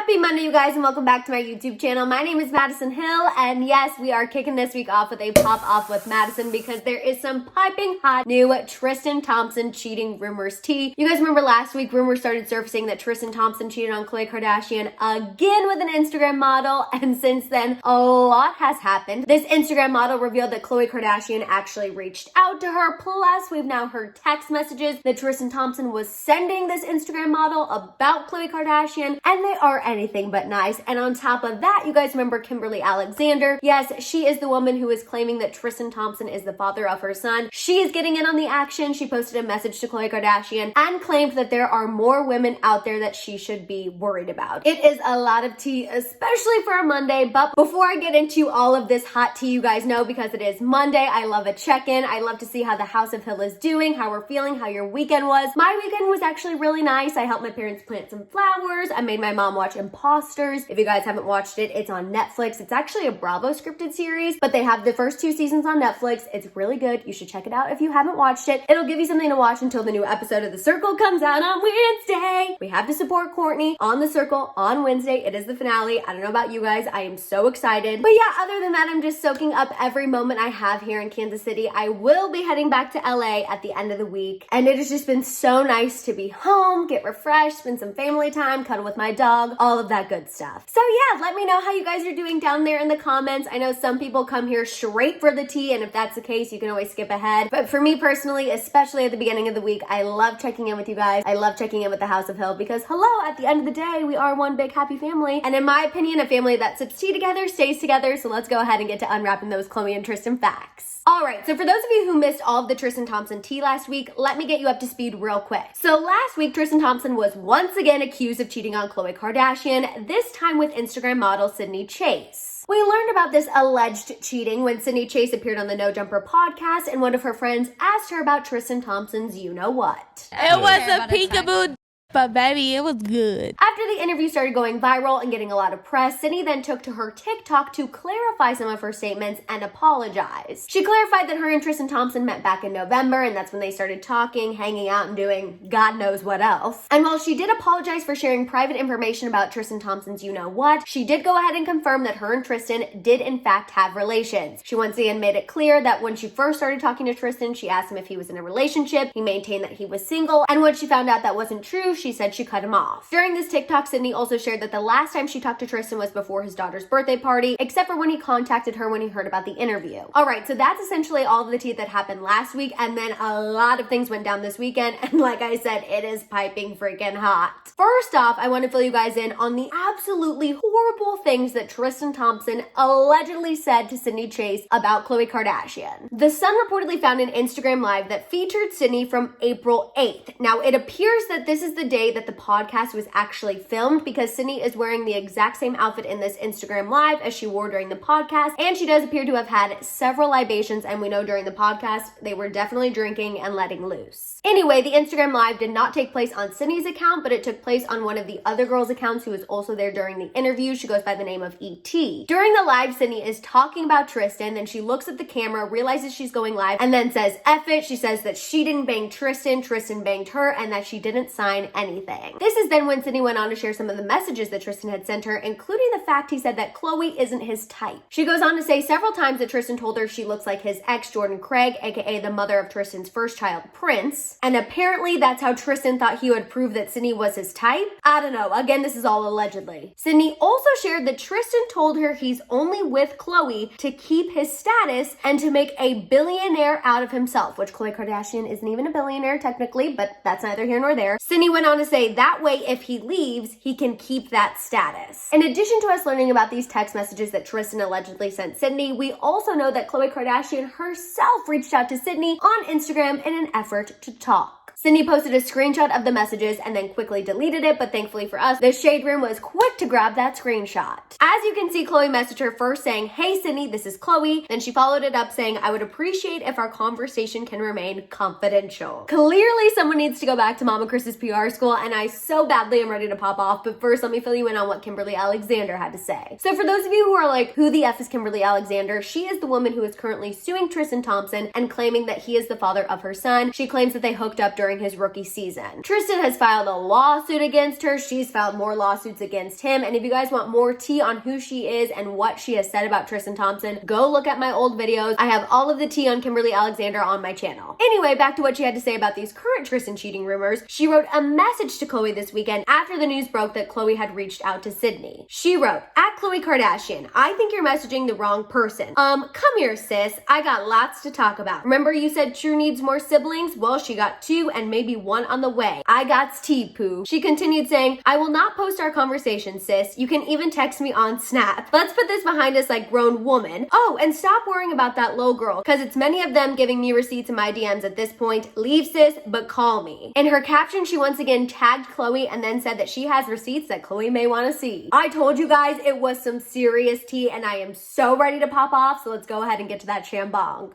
Happy Monday, you guys, and welcome back to my YouTube channel. My name is Maddison Hill, and yes, we are kicking this week off with a pop-off with Maddison because there is some piping hot new Tristan Thompson cheating rumors tea. You guys remember last week, rumors started surfacing that Tristan Thompson cheated on Khloe Kardashian again with an Instagram model, and since then, a lot has happened. This Instagram model revealed that Khloe Kardashian actually reached out to her, plus we've now heard text messages that Tristan Thompson was sending this Instagram model about Khloe Kardashian, and they are anything but nice. And on top of that, you guys remember Kimberly Alexander. Yes, she is the woman who is claiming that Tristan Thompson is the father of her son. She is getting in on the action. She posted a message to Khloe Kardashian and claimed that there are more women out there that she should be worried about. It is a lot of tea, especially for a Monday. But before I get into all of this hot tea, you guys know, because it is Monday, I love a check-in. I love to see how the House of Hill is doing, how we're feeling, how your weekend was. My weekend was actually really nice. I helped my parents plant some flowers. I made my mom watch Imposters. If you guys haven't watched it, it's on Netflix. It's actually a Bravo scripted series, but they have the first 2 seasons on Netflix. It's really good. You should check it out if you haven't watched it. It'll give you something to watch until the new episode of The Circle comes out on Wednesday. We have to support Courtney on The Circle on Wednesday. It is the finale. I don't know about you guys. I am so excited. But yeah, other than that, I'm just soaking up every moment I have here in Kansas City. I will be heading back to LA at the end of the week, and it has just been so nice to be home, get refreshed, spend some family time, cuddle with my dog, all of that good stuff. So yeah, let me know how you guys are doing down there in the comments. I know some people come here straight for the tea, and if that's the case, you can always skip ahead. But for me personally, especially at the beginning of the week, I love checking in with you guys. I love checking in with the House of Hill because hello, at the end of the day, we are one big happy family. And in my opinion, a family that sips tea together stays together. So let's go ahead and get to unwrapping those Khloe and Tristan facts. All right, so for those of you who missed all of the Tristan Thompson tea last week, let me get you up to speed real quick. So last week, Tristan Thompson was once again accused of cheating on Khloe Kardashian, this time with Instagram model Sydney Chase. We learned about this alleged cheating when Sydney Chase appeared on the No Jumper podcast, and one of her friends asked her about Tristan Thompson's you-know-what. It was a peekaboo, but baby, it was good. After the interview started going viral and getting a lot of press, Sydney then took to her TikTok to clarify some of her statements and apologize. She clarified that her and Tristan Thompson met back in November, and that's when they started talking, hanging out, and doing God knows what else. And while she did apologize for sharing private information about Tristan Thompson's you-know-what, she did go ahead and confirm that her and Tristan did in fact have relations. She once again made it clear that when she first started talking to Tristan, she asked him if he was in a relationship. He maintained that he was single, and when she found out that wasn't true, she said she cut him off. During this TikTok, Sydney also shared that the last time she talked to Tristan was before his daughter's birthday party, except for when he contacted her when he heard about the interview. All right, so that's essentially all of the tea that happened last week, and then a lot of things went down this weekend, and like I said, it is piping freaking hot. First off, I want to fill you guys in on the absolutely horrible things that Tristan Thompson allegedly said to Sydney Chase about Khloe Kardashian. The Sun reportedly found an Instagram live that featured Sydney from April 8th. Now, it appears that this is the day that the podcast was actually filmed because Sydney is wearing the exact same outfit in this Instagram live as she wore during the podcast, and she does appear to have had several libations, and we know during the podcast they were definitely drinking and letting loose. Anyway, the Instagram live did not take place on Sydney's account, but it took place on one of the other girls' accounts who was also there during the interview. She goes by the name of E.T. During the live, Sydney is talking about Tristan, then she looks at the camera, realizes she's going live, and then says F it. She says that she didn't bang Tristan, Tristan banged her, and that she didn't sign anything. This is then when Sydney went on to share some of the messages that Tristan had sent her, including the fact he said that Khloe isn't his type. She goes on to say several times that Tristan told her she looks like his ex, Jordan Craig, aka the mother of Tristan's first child, Prince, and apparently that's how Tristan thought he would prove that Sydney was his type. I don't know, again, this is all allegedly. Sydney also shared that Tristan told her he's only with Khloe to keep his status and to make a billionaire out of himself, which Khloe Kardashian isn't even a billionaire technically, but that's neither here nor there. Sydney went on to say that way if he leaves, he can keep that status. In addition to us learning about these text messages that Tristan allegedly sent Sydney, we also know that Khloe Kardashian herself reached out to Sydney on Instagram in an effort to talk. Sydney posted a screenshot of the messages and then quickly deleted it, but thankfully for us, the Shade Room was quick to grab that screenshot. As you can see, Khloe messaged her first saying, "Hey Sydney, this is Khloe." Then she followed it up saying, "I would appreciate if our conversation can remain confidential." Clearly someone needs to go back to Mama Chris's PR school, and I so badly am ready to pop off, but first let me fill you in on what Kimberly Alexander had to say. So for those of you who are like, who the F is Kimberly Alexander? She is the woman who is currently suing Tristan Thompson and claiming that he is the father of her son. She claims that they hooked up during during his rookie season. Tristan has filed a lawsuit against her. She's filed more lawsuits against him. And if you guys want more tea on who she is and what she has said about Tristan Thompson, go look at my old videos. I have all of the tea on Kimberly Alexander on my channel. Anyway, back to what she had to say about these current Tristan cheating rumors. She wrote a message to Khloe this weekend after the news broke that Khloe had reached out to Sydney. She wrote, "At Khloe Kardashian, I think you're messaging the wrong person. Come here, sis. I got lots to talk about. Remember you said True needs more siblings? Well, she got 2 and maybe 1 on the way. I got tea, poo." She continued saying, "I will not post our conversation, sis. You can even text me on Snap. Let's put this behind us like grown woman. Oh, and stop worrying about that low girl, because it's many of them giving me receipts in my DMs at this point. Leave, sis, but call me." In her caption, she once again tagged Khloe and then said that she has receipts that Khloe may want to see. I told you guys it was some serious tea, and I am so ready to pop off, so let's go ahead and get to that shambong.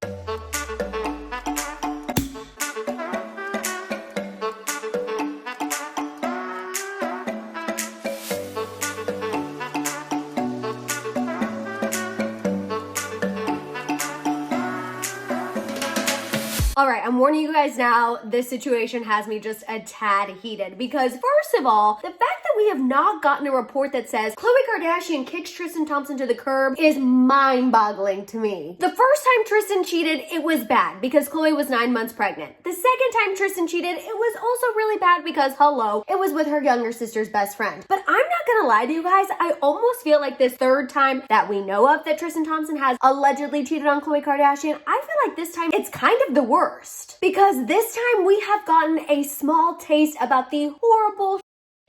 All right, I'm warning you guys now, this situation has me just a tad heated because first of all, the fact that we have not gotten a report that says Khloe Kardashian kicks Tristan Thompson to the curb is mind-boggling to me. The first time Tristan cheated, it was bad because Khloe was 9 months pregnant. The second time Tristan cheated, it was also really bad because, hello, it was with her younger sister's best friend. But I'm not gonna lie to you guys, I almost feel like this third time that we know of that Tristan Thompson has allegedly cheated on Khloe Kardashian, I feel like this time it's kind of the worst. Because this time we have gotten a small taste about the horrible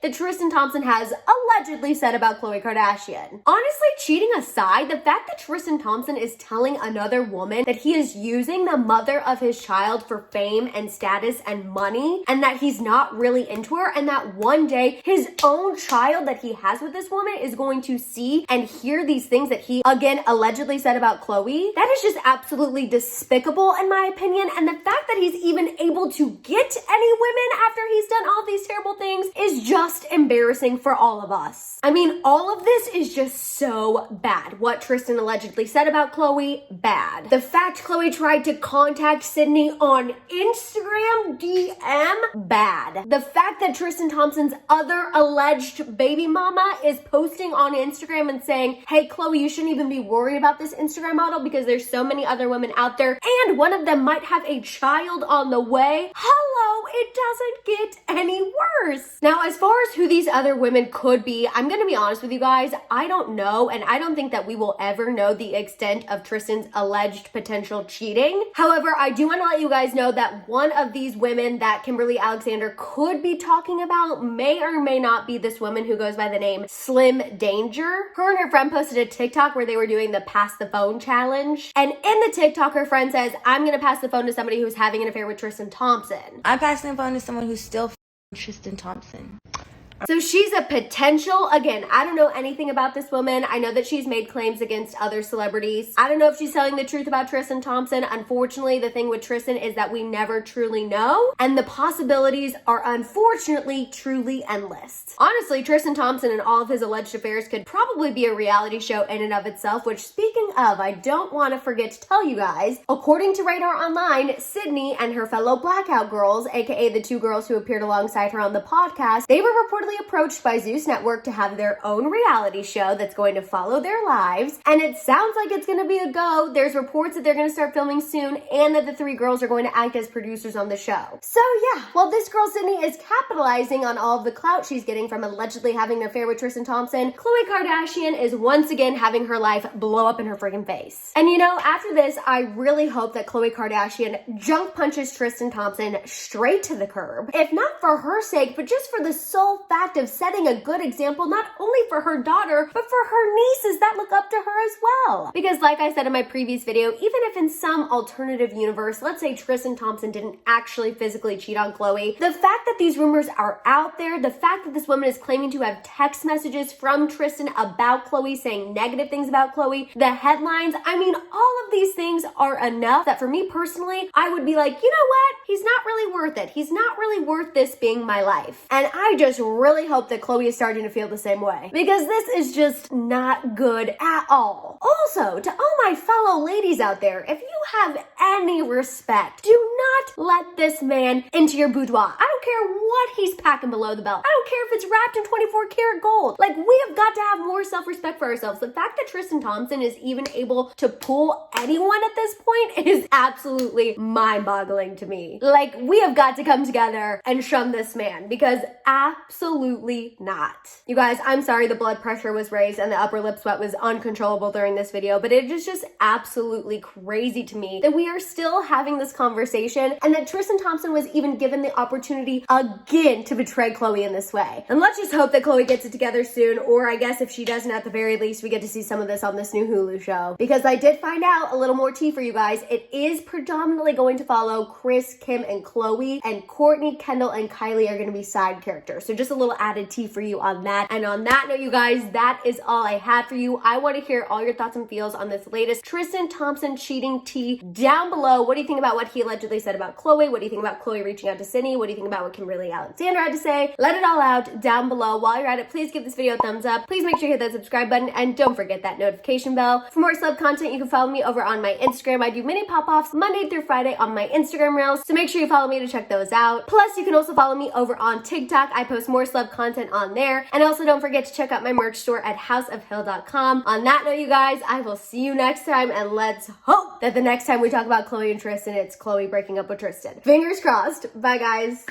that Tristan Thompson has allegedly said about Khloe Kardashian. Honestly, cheating aside, the fact that Tristan Thompson is telling another woman that he is using the mother of his child for fame and status and money, and that he's not really into her, and that one day his own child that he has with this woman is going to see and hear these things that he, again, allegedly said about Khloe, that is just absolutely despicable in my opinion. And the fact that he's even able to get any women after he's done all these terrible things is just embarrassing for all of us. I mean, all of this is just so bad. What Tristan allegedly said about Khloe, bad. The fact Khloe tried to contact Sydney on Instagram DM, bad. The fact that Tristan Thompson's other alleged baby mama is posting on Instagram and saying, "Hey Khloe, you shouldn't even be worried about this Instagram model because there's so many other women out there and one of them might have a child on the way." Hello, it doesn't get any worse. Now, as far as who these other women could be, I'm gonna be honest with you guys, I don't know, and I don't think that we will ever know the extent of Tristan's alleged potential cheating. However, I do want to let you guys know that one of these women that Kimberly Alexander could be talking about may or may not be this woman who goes by the name Slim Danger. Her and her friend posted a TikTok where they were doing the pass the phone challenge, and in the TikTok, her friend says, "I'm gonna pass the phone to somebody who's having an affair with Tristan Thompson." I'm passing the phone to someone who's still Tristan Thompson. So she's a potential, again, I don't know anything about this woman. I know that she's made claims against other celebrities. I don't know if she's telling the truth about Tristan Thompson. Unfortunately, the thing with Tristan is that we never truly know, and the possibilities are unfortunately truly endless. Honestly, Tristan Thompson and all of his alleged affairs could probably be a reality show in and of itself, which, speaking of, I don't want to forget to tell you guys, according to Radar Online, Sydney and her fellow Blackout girls, aka the 2 girls who appeared alongside her on the podcast, they were reportedly approached by Zeus Network to have their own reality show that's going to follow their lives, and it sounds like it's going to be a go. There's reports that they're going to start filming soon, and that the 3 girls are going to act as producers on the show. So yeah, while this girl Sydney is capitalizing on all of the clout she's getting from allegedly having an affair with Tristan Thompson, Khloe Kardashian is once again having her life blow up in her freaking face. And you know, after this, I really hope that Khloe Kardashian junk punches Tristan Thompson straight to the curb. If not for her sake, but just for the sole fact of setting a good example, not only for her daughter, but for her nieces that look up to her as well. Because like I said in my previous video, even if in some alternative universe, let's say Tristan Thompson didn't actually physically cheat on Khloe, the fact that these rumors are out there, the fact that this woman is claiming to have text messages from Tristan about Khloe, saying negative things about Khloe, the headlines, I mean, all of these things are enough that for me personally, I would be like, you know what? He's not really worth it. He's not really worth this being my life. And I just really hope that Khloe is starting to feel the same way, because this is just not good at all. Also, to all my fellow ladies out there, if you have any respect. Do not let this man into your boudoir. I don't care what he's packing below the belt. I don't care if it's wrapped in 24 karat gold. Like, we have got to have more self-respect for ourselves. The fact that Tristan Thompson is even able to pull anyone at this point is absolutely mind-boggling to me. Like, we have got to come together and shun this man, because absolutely not. You guys, I'm sorry the blood pressure was raised and the upper lip sweat was uncontrollable during this video, but it is just absolutely crazy to me that we are still having this conversation and that Tristan Thompson was even given the opportunity again to betray Khloe in this way. And let's just hope that Khloe gets it together soon, or I guess if she doesn't, at the very least, we get to see some of this on this new Hulu show. Because I did find out a little more tea for you guys. It is predominantly going to follow Kris, Kim, and Khloe, and Kourtney, Kendall, and Kylie are going to be side characters. So just a little added tea for you on that. And on that note, you guys, that is all I had for you. I want to hear all your thoughts and feels on this latest Tristan Thompson cheating tea down below. What do you think about what he allegedly said about Khloe? What do you think about Khloe reaching out to Cindy? What do you think about what Kimberly Alexander had to say? Let it all out down below. While you're at it, please give this video a thumbs up. Please make sure you hit that subscribe button and don't forget that notification bell. For more celeb content, you can follow me over on my Instagram. I do mini pop-offs Monday through Friday on my Instagram reels, so make sure you follow me to check those out. Plus, you can also follow me over on TikTok. I post more celeb content on there. And also don't forget to check out my merch store at houseofhill.com. On that note, you guys, I will see you next time, and let's hope that the next time we talk about Khloe and Tristan, it's Khloe breaking up with Tristan. Fingers crossed. Bye, guys.